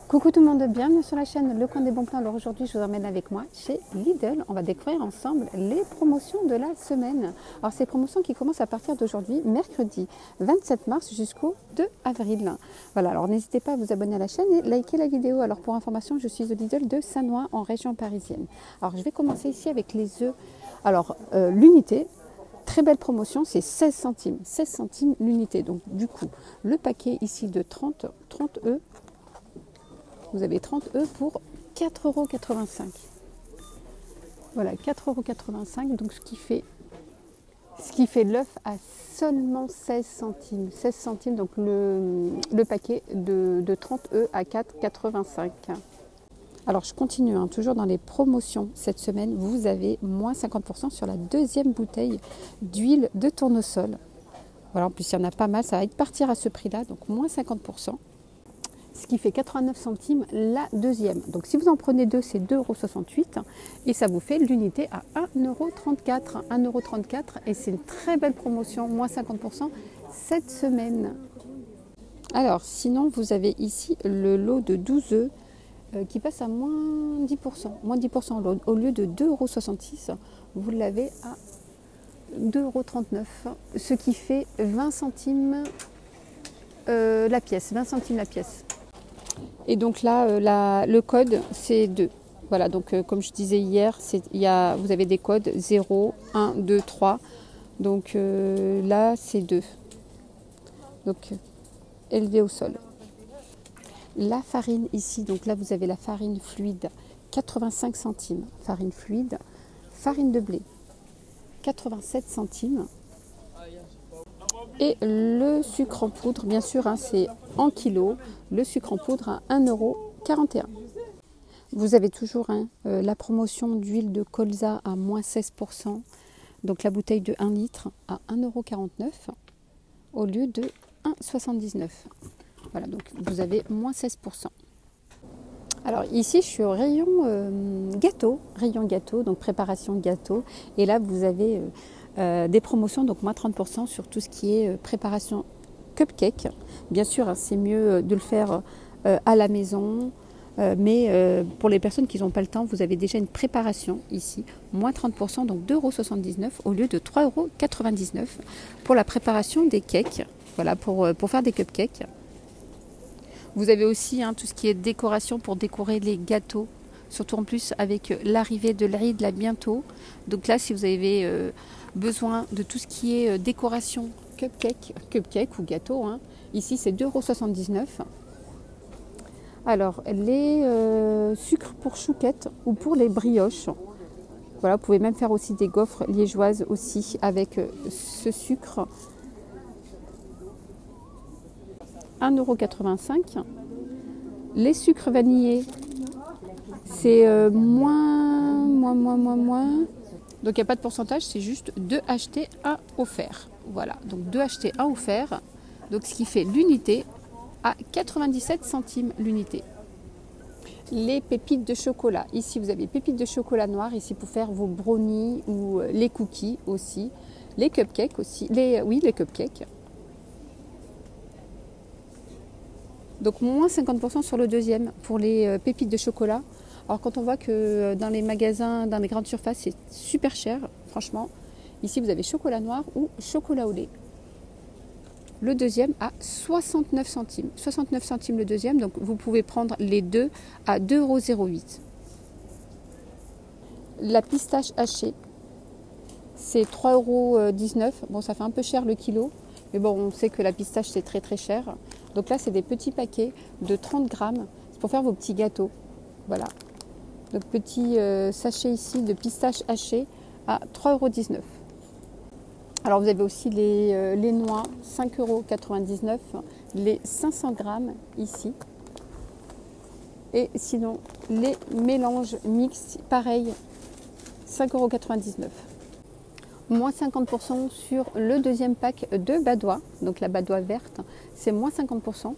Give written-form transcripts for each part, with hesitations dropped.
Coucou tout le monde, bienvenue sur la chaîne Le Coin des Bons Plans. Alors aujourd'hui, je vous emmène avec moi chez Lidl. On va découvrir ensemble les promotions de la semaine. Alors ces promotions qui commencent à partir d'aujourd'hui, mercredi 27 mars jusqu'au 2 avril. Voilà, alors n'hésitez pas à vous abonner à la chaîne et liker la vidéo. Alors pour information, je suis au Lidl de Sannois en région parisienne. Alors je vais commencer ici avec les œufs. Alors l'unité, très belle promotion, c'est 16 centimes. 16 centimes l'unité. Donc du coup, le paquet ici de 30 œufs. Vous avez 30 œufs pour 4,85 €. Voilà, 4,85 €. Donc ce qui fait l'œuf à seulement 16 centimes. 16 centimes, donc le paquet de 30 œufs à 4,85 €. Alors je continue, toujours dans les promotions cette semaine, vous avez moins 50% sur la deuxième bouteille d'huile de tournesol. Voilà, en plus il y en a pas mal, ça va partir à ce prix-là, donc moins 50%. Ce qui fait 89 centimes la deuxième. Donc si vous en prenez deux, c'est 2,68 € et ça vous fait l'unité à 1,34 €. 1,34 € et c'est une très belle promotion, moins 50% cette semaine. Alors sinon, vous avez ici le lot de 12 œufs qui passe à moins 10%. Moins 10%. Au lieu de 2,66 €, vous l'avez à 2,39 €, ce qui fait 20 centimes la pièce. 20 centimes la pièce. Et donc là, le code, c'est 2. Voilà, donc comme je disais hier, vous avez des codes 0, 1, 2, 3. Donc là, c'est 2. Donc élevé au sol. La farine ici, donc là, vous avez la farine fluide, 85 centimes. Farine fluide. Farine de blé, 87 centimes. Et le sucre en poudre, bien sûr, c'est en kilos. Le sucre en poudre à 1,41 €. Vous avez toujours la promotion d'huile de colza à moins 16%. Donc la bouteille de 1 litre à 1,49 € au lieu de 1,79 €. Voilà, donc vous avez moins 16%. Alors ici, je suis au rayon gâteau, donc préparation gâteau. Et là, vous avez des promotions, donc moins 30% sur tout ce qui est préparation cupcake. Bien sûr, c'est mieux de le faire à la maison, mais pour les personnes qui n'ont pas le temps, vous avez déjà une préparation ici, moins 30%, donc 2,79 € au lieu de 3,99 € pour la préparation des cakes, voilà, pour faire des cupcakes. Vous avez aussi tout ce qui est décoration pour décorer les gâteaux, surtout en plus avec l'arrivée de l'Aïd là bientôt. Donc là, si vous avez besoin de tout ce qui est décoration cupcake ou gâteau, ici c'est 2,79 €. Alors les sucres pour chouquettes ou pour les brioches. Voilà, vous pouvez même faire aussi des gaufres liégeoises aussi avec ce sucre. 1,85 €. Les sucres vanillés, c'est moins. Donc il n'y a pas de pourcentage, c'est juste 2 achetés, 1 offert. Voilà, donc 2 achetés, 1 offert. Donc ce qui fait l'unité à 97 centimes l'unité. Les pépites de chocolat. Ici, vous avez pépites de chocolat noir, ici pour faire vos brownies ou les cookies aussi. Les cupcakes aussi. Les cupcakes. Donc moins 50% sur le deuxième pour les pépites de chocolat. Alors quand on voit que dans les magasins, dans les grandes surfaces, c'est super cher, franchement. Ici, vous avez chocolat noir ou chocolat au lait. Le deuxième à 69 centimes. 69 centimes le deuxième, donc vous pouvez prendre les deux à 2,08 €. La pistache hachée, c'est 3,19 €. Bon, ça fait un peu cher le kilo, mais bon, on sait que la pistache, c'est très très cher. Donc là, c'est des petits paquets de 30 grammes. C'est pour faire vos petits gâteaux. Voilà. Donc petit sachet ici de pistache hachée à 3,19 €. Alors vous avez aussi les noix, 5,99 €. Les 500 grammes ici. Et sinon, les mélanges mixtes, pareil, 5,99 €. Moins 50% sur le deuxième pack de badois, donc la badoie verte, c'est moins 50%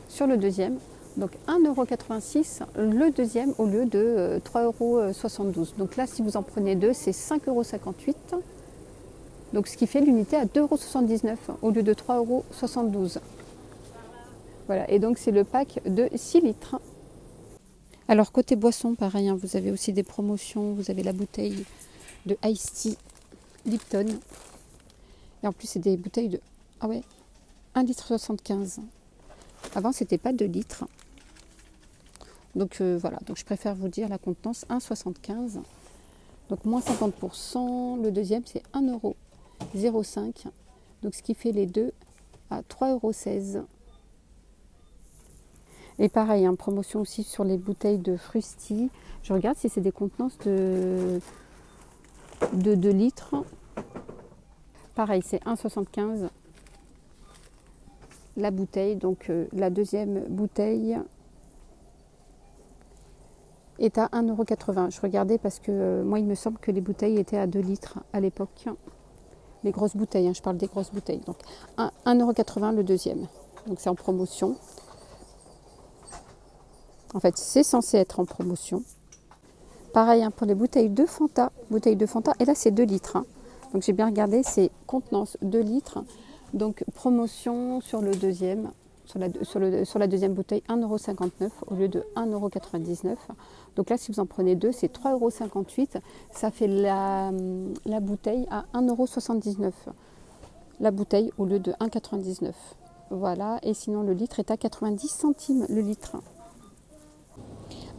sur le deuxième. Donc 1,86 € le deuxième au lieu de 3,72 €. Donc là, si vous en prenez deux, c'est 5,58 €. Donc ce qui fait l'unité à 2,79 € au lieu de 3,72 €. Voilà, et donc c'est le pack de 6 litres. Alors côté boisson, pareil, hein, vous avez aussi des promotions. Vous avez la bouteille de Ice Tea Lipton. Et en plus, c'est des bouteilles de 1,75 litre. Avant, c'était pas 2 litres. Donc voilà, donc je préfère vous dire la contenance 1,75 €. Donc moins 50%. Le deuxième, c'est 1,05 €. Donc ce qui fait les deux à 3,16 €. Et pareil, hein, promotion aussi sur les bouteilles de Frusty. Je regarde si c'est des contenances de 2 litres. Pareil, c'est 1,75 € la bouteille. Donc la deuxième bouteille est à 1,80 €. Je regardais parce que moi, il me semble que les bouteilles étaient à 2 litres à l'époque. Les grosses bouteilles, hein, je parle des grosses bouteilles. Donc 1,80 € le deuxième. Donc c'est en promotion. En fait, c'est censé être en promotion. Pareil, hein, pour les bouteilles de Fanta. Et là, c'est 2 litres. Hein. Donc j'ai bien regardé, c'est contenance 2 litres. Donc promotion sur le deuxième. Sur la deuxième bouteille, 1,59 € au lieu de 1,99 €. Donc là, si vous en prenez deux, c'est 3,58 €. Ça fait la bouteille à 1,79 €. La bouteille au lieu de 1,99 €. Voilà, et sinon le litre est à 90 centimes le litre.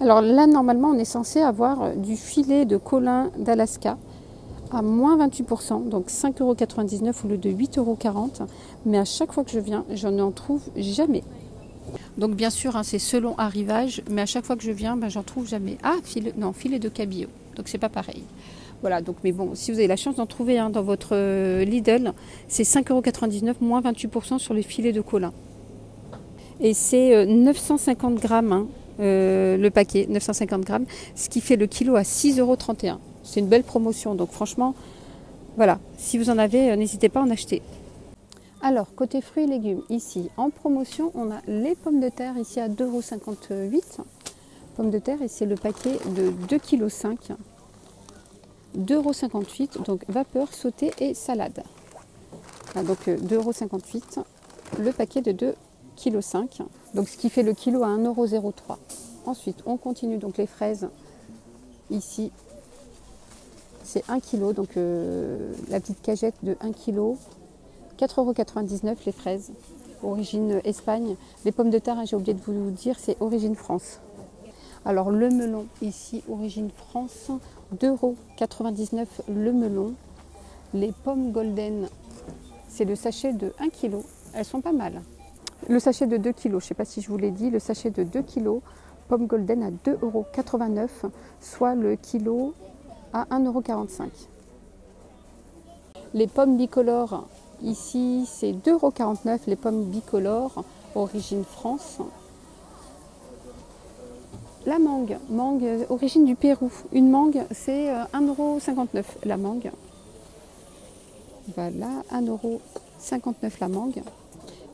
Alors là, normalement, on est censé avoir du filet de Colin d'Alaska à moins 28%, donc 5,99 € au lieu de 8,40 €. Mais à chaque fois que je viens, je n'en trouve jamais. Donc bien sûr, hein, c'est selon arrivage, mais à chaque fois que je viens, j'en trouve jamais. Ah, filet de cabillaud, donc c'est pas pareil. Voilà, donc mais bon, si vous avez la chance d'en trouver un dans votre Lidl, c'est 5,99 € moins 28% sur les filets de Colin. Et c'est 950 grammes, hein, le paquet, 950 grammes, ce qui fait le kilo à 6,31 €. C'est une belle promotion, donc franchement, voilà, si vous en avez, n'hésitez pas à en acheter. Alors, côté fruits et légumes, ici, en promotion, on a les pommes de terre, ici à 2,58 €. Pommes de terre, et c'est le paquet de 2,5 kg. 2,58 €, donc vapeur, sauté et salade. Ah, donc 2,58 € le paquet de 2,5 kg. Donc ce qui fait le kilo à 1,03 €. Ensuite, on continue donc les fraises. Ici, c'est 1 kg, donc la petite cagette de 1 kg. 4,99 € les fraises, origine Espagne. Les pommes de terre, hein, j'ai oublié de vous dire, c'est origine France. Alors le melon, ici, origine France, 2,99 € le melon. Les pommes golden, c'est le sachet de 1 kg. Elles sont pas mal. Le sachet de 2 kg, je ne sais pas si je vous l'ai dit, le sachet de 2 kg, pommes golden à 2,89 €, soit le kilo à 1,45 €. Les pommes bicolores, ici, c'est 2,49 € les pommes bicolores, origine France. La mangue, origine du Pérou. Une mangue, c'est 1,59 € la mangue. Voilà, 1,59 € la mangue.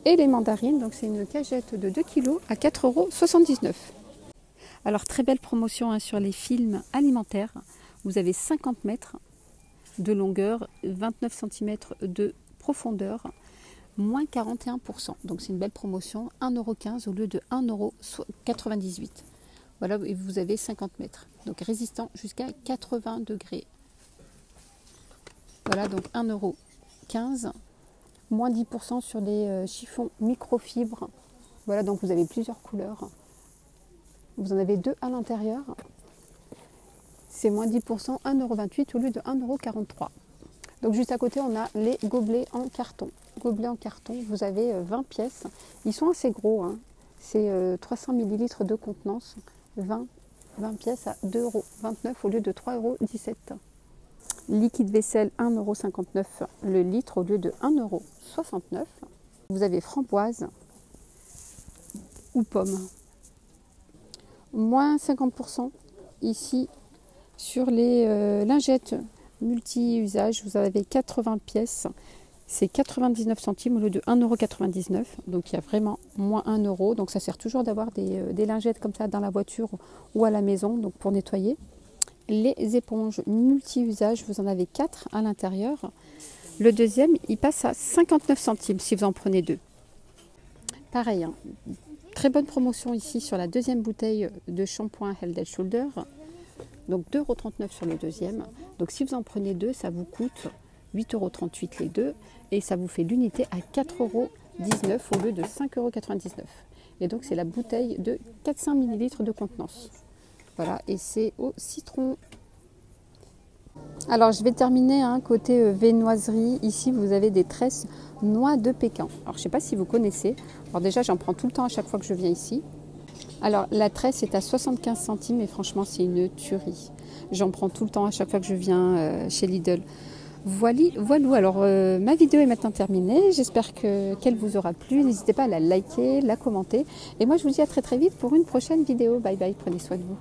Et les mandarines, donc c'est une cagette de 2 kg à 4,79 €. Alors, très belle promotion, hein, sur les films alimentaires. Vous avez 50 mètres de longueur, 29 cm de profondeur, moins 41%. Donc c'est une belle promotion, 1,15 € au lieu de 1,98 €. Voilà, et vous avez 50 mètres. Donc résistant jusqu'à 80 degrés. Voilà, donc 1,15 €, moins 10% sur les chiffons microfibres. Voilà, donc vous avez plusieurs couleurs. Vous en avez deux à l'intérieur. C'est moins 10%, 1,28 € au lieu de 1,43 €. Donc juste à côté, on a les gobelets en carton. Gobelets en carton, vous avez 20 pièces. Ils sont assez gros, hein. C'est 300 ml de contenance. 20 pièces à 2,29 € au lieu de 3,17 €. Liquide vaisselle, 1,59 € le litre au lieu de 1,69 €. Vous avez framboise ou pomme. Moins 50% ici sur les lingettes multi-usage. Vous avez 80 pièces. C'est 99 centimes au lieu de 1,99 €. Donc il y a vraiment moins 1 €. Donc ça sert toujours d'avoir des lingettes comme ça dans la voiture ou à la maison, donc pour nettoyer. Les éponges multi-usage, vous en avez 4 à l'intérieur. Le deuxième, il passe à 59 centimes si vous en prenez deux. Pareil, hein, Très bonne promotion ici sur la deuxième bouteille de shampoing Head & Shoulder. Donc 2,39 € sur le deuxième. Donc si vous en prenez deux, ça vous coûte 8,38 € les deux. Et ça vous fait l'unité à 4,19 € au lieu de 5,99 €. Et donc c'est la bouteille de 400 ml de contenance. Voilà, et c'est au citron. Alors je vais terminer côté viennoiserie. Ici vous avez des tresses noix de Pékin. Alors je ne sais pas si vous connaissez. Alors déjà j'en prends tout le temps à chaque fois que je viens ici. Alors la tresse est à 75 centimes et franchement c'est une tuerie. J'en prends tout le temps à chaque fois que je viens chez Lidl. Voilà. Alors ma vidéo est maintenant terminée. J'espère qu'elle vous aura plu. N'hésitez pas à la liker, la commenter. Et moi je vous dis à très très vite pour une prochaine vidéo. Bye bye, prenez soin de vous.